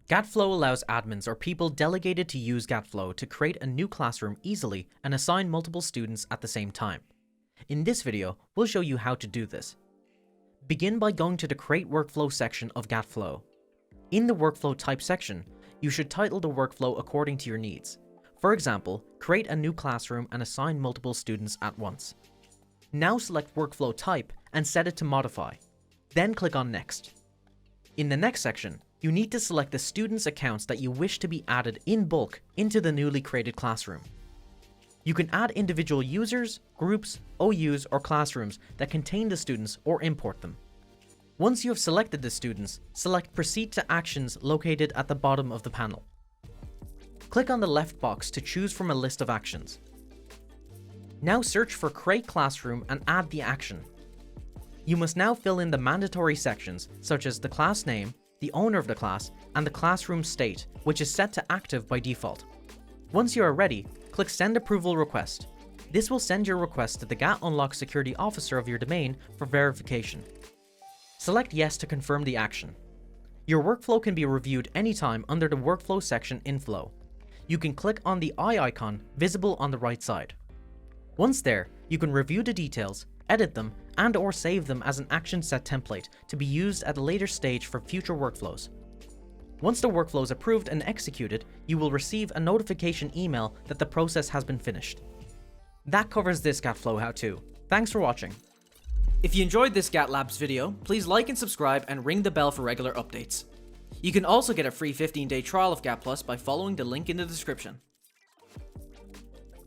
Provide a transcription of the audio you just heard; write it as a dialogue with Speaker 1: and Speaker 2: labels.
Speaker 1: GAT Flow allows admins or people delegated to use GAT Flow to create a new classroom easily and assign multiple students at the same time. In this video, we'll show you how to do this. Begin by going to the Create Workflow section of GAT Flow. In the Workflow Type section, you should title the workflow according to your needs. For example, create a new classroom and assign multiple students at once. Now select Workflow Type and set it to Modify. Then click on Next. In the next section, you need to select the students' accounts that you wish to be added in bulk into the newly created classroom. You can add individual users, groups, OUs, or classrooms that contain the students or import them. Once you have selected the students, select Proceed to Actions located at the bottom of the panel. Click on the left box to choose from a list of actions. Now search for Create Classroom and add the action. You must now fill in the mandatory sections such as the class name, the owner of the class, and the classroom state, which is set to active by default. Once you are ready, click Send Approval Request. This will send your request to the GAT Unlock Security Officer of your domain for verification. Select Yes to confirm the action. Your workflow can be reviewed anytime under the Workflow section in Flow. You can click on the eye icon visible on the right side. Once there, you can review the details, edit them, and/or save them as an action set template to be used at a later stage for future workflows. Once the workflow is approved and executed, you will receive a notification email that the process has been finished. That covers this GAT Flow how-to. Thanks for watching. If you enjoyed this GAT Labs video, please like and subscribe and ring the bell for regular updates. You can also get a free 15-day trial of GAT Plus by following the link in the description.